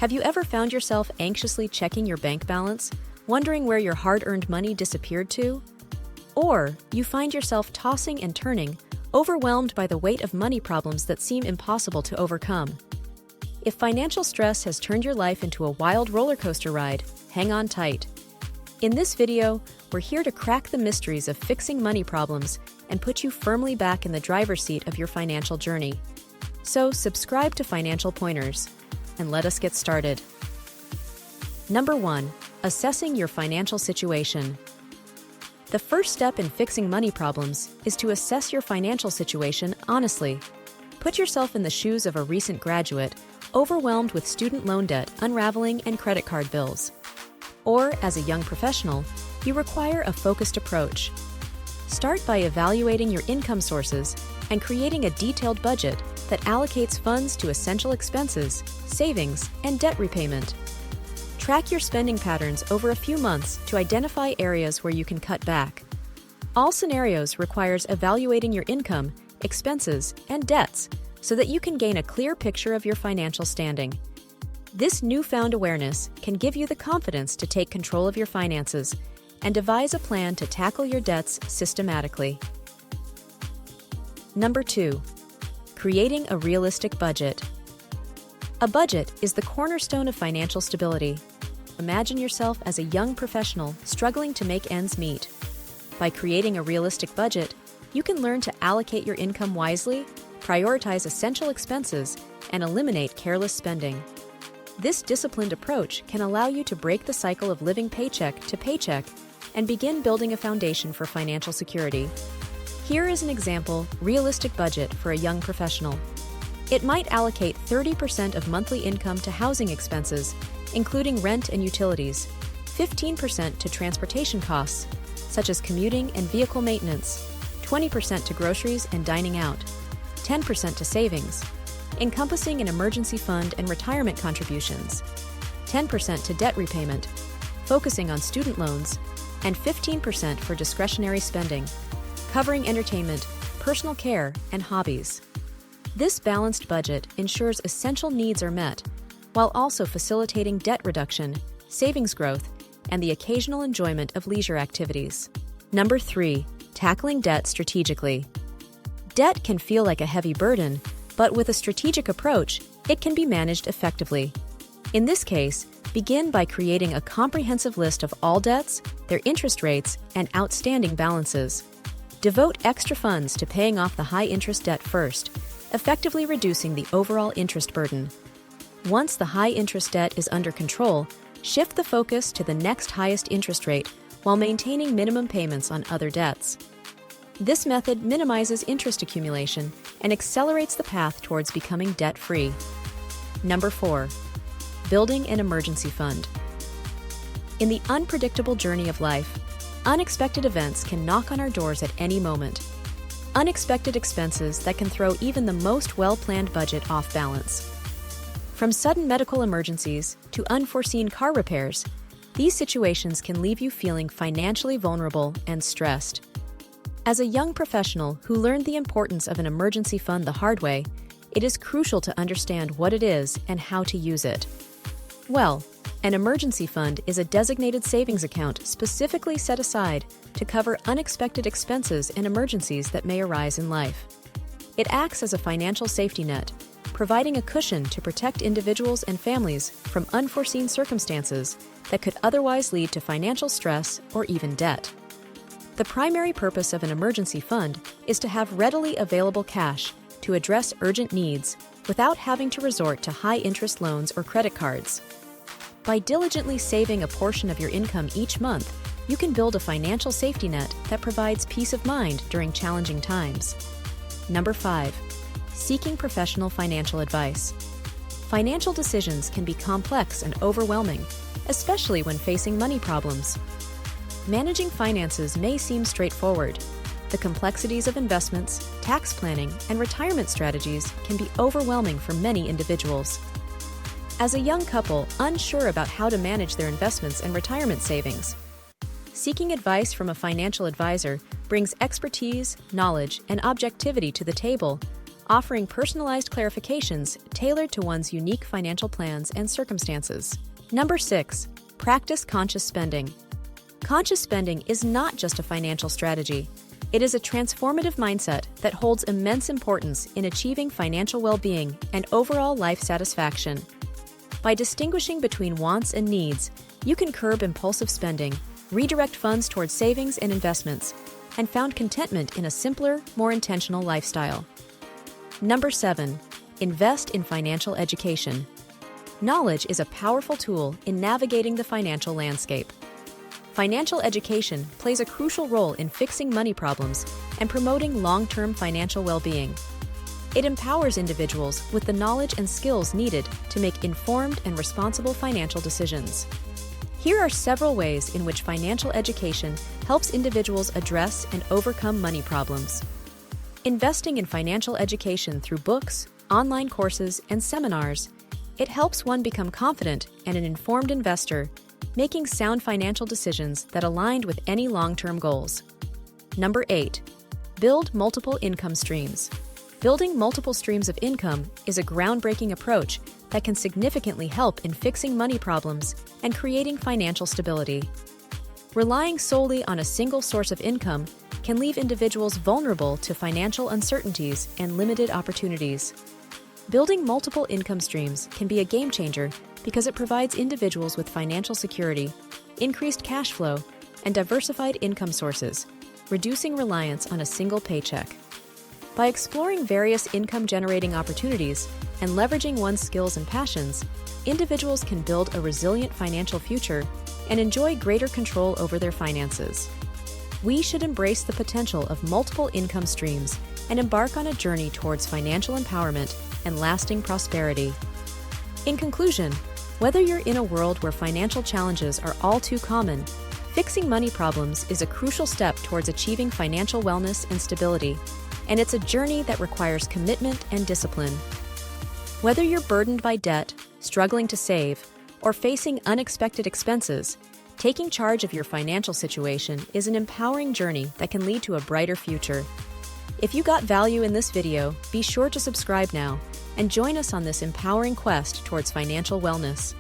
Have you ever found yourself anxiously checking your bank balance, wondering where your hard-earned money disappeared to? Or you find yourself tossing and turning, overwhelmed by the weight of money problems that seem impossible to overcome? If financial stress has turned your life into a wild roller coaster ride, hang on tight. In this video, we're here to crack the mysteries of fixing money problems and put you firmly back in the driver's seat of your financial journey. So subscribe to Financial Pointers, and let us get started. Number 1. Assessing your financial situation. The first step in fixing money problems is to assess your financial situation honestly. Put yourself in the shoes of a recent graduate, overwhelmed with student loan debt, unraveling, and credit card bills. Or, as a young professional, you require a focused approach. Start by evaluating your income sources and creating a detailed budget that allocates funds to essential expenses, savings, and debt repayment. Track your spending patterns over a few months to identify areas where you can cut back. All scenarios requires evaluating your income, expenses, and debts so that you can gain a clear picture of your financial standing. This newfound awareness can give you the confidence to take control of your finances and devise a plan to tackle your debts systematically. Number 2. Creating a realistic budget. A budget is the cornerstone of financial stability. Imagine yourself as a young professional struggling to make ends meet. By creating a realistic budget, you can learn to allocate your income wisely, prioritize essential expenses, and eliminate careless spending. This disciplined approach can allow you to break the cycle of living paycheck to paycheck and begin building a foundation for financial security. Here is an example realistic budget for a young professional. It might allocate 30% of monthly income to housing expenses, including rent and utilities, 15% to transportation costs, such as commuting and vehicle maintenance, 20% to groceries and dining out, 10% to savings, encompassing an emergency fund and retirement contributions, 10% to debt repayment, focusing on student loans, and 15% for discretionary spending, covering entertainment, personal care, and hobbies. This balanced budget ensures essential needs are met, while also facilitating debt reduction, savings growth, and the occasional enjoyment of leisure activities. Number 3. Tackling debt strategically. Debt can feel like a heavy burden, but with a strategic approach, it can be managed effectively. In this case, begin by creating a comprehensive list of all debts, their interest rates, and outstanding balances. Devote extra funds to paying off the high-interest debt first, effectively reducing the overall interest burden. Once the high-interest debt is under control, shift the focus to the next highest interest rate while maintaining minimum payments on other debts. This method minimizes interest accumulation and accelerates the path towards becoming debt-free. Number 4. Building an emergency fund. In the unpredictable journey of life, unexpected events can knock on our doors at any moment. Unexpected expenses that can throw even the most well-planned budget off balance. From sudden medical emergencies to unforeseen car repairs, these situations can leave you feeling financially vulnerable and stressed. As a young professional who learned the importance of an emergency fund the hard way, it is crucial to understand what it is and how to use it. Well, an emergency fund is a designated savings account specifically set aside to cover unexpected expenses and emergencies that may arise in life. It acts as a financial safety net, providing a cushion to protect individuals and families from unforeseen circumstances that could otherwise lead to financial stress or even debt. The primary purpose of an emergency fund is to have readily available cash to address urgent needs without having to resort to high-interest loans or credit cards. By diligently saving a portion of your income each month, you can build a financial safety net that provides peace of mind during challenging times. Number 5. Seeking professional financial advice. Financial decisions can be complex and overwhelming, especially when facing money problems. Managing finances may seem straightforward. The complexities of investments, tax planning, and retirement strategies can be overwhelming for many individuals. As a young couple unsure about how to manage their investments and retirement savings, seeking advice from a financial advisor brings expertise, knowledge, and objectivity to the table, offering personalized clarifications tailored to one's unique financial plans and circumstances. Number 6. Practice conscious spending. Conscious spending is not just a financial strategy. It is a transformative mindset that holds immense importance in achieving financial well-being and overall life satisfaction. By distinguishing between wants and needs, you can curb impulsive spending, redirect funds towards savings and investments, and found contentment in a simpler, more intentional lifestyle. Number 7. Invest in financial education. Knowledge is a powerful tool in navigating the financial landscape. Financial education plays a crucial role in fixing money problems and promoting long-term financial well-being. It empowers individuals with the knowledge and skills needed to make informed and responsible financial decisions. Here are several ways in which financial education helps individuals address and overcome money problems. Investing in financial education through books, online courses, and seminars, it helps one become confident and an informed investor, making sound financial decisions that align with any long-term goals. Number 8. Build multiple income streams. Building multiple streams of income is a groundbreaking approach that can significantly help in fixing money problems and creating financial stability. Relying solely on a single source of income can leave individuals vulnerable to financial uncertainties and limited opportunities. Building multiple income streams can be a game changer because it provides individuals with financial security, increased cash flow, and diversified income sources, reducing reliance on a single paycheck. By exploring various income-generating opportunities and leveraging one's skills and passions, individuals can build a resilient financial future and enjoy greater control over their finances. We should embrace the potential of multiple income streams and embark on a journey towards financial empowerment and lasting prosperity. In conclusion, whether you're in a world where financial challenges are all too common, fixing money problems is a crucial step towards achieving financial wellness and stability, and it's a journey that requires commitment and discipline. Whether you're burdened by debt, struggling to save, or facing unexpected expenses, taking charge of your financial situation is an empowering journey that can lead to a brighter future. If you got value in this video, be sure to subscribe now and join us on this empowering quest towards financial wellness.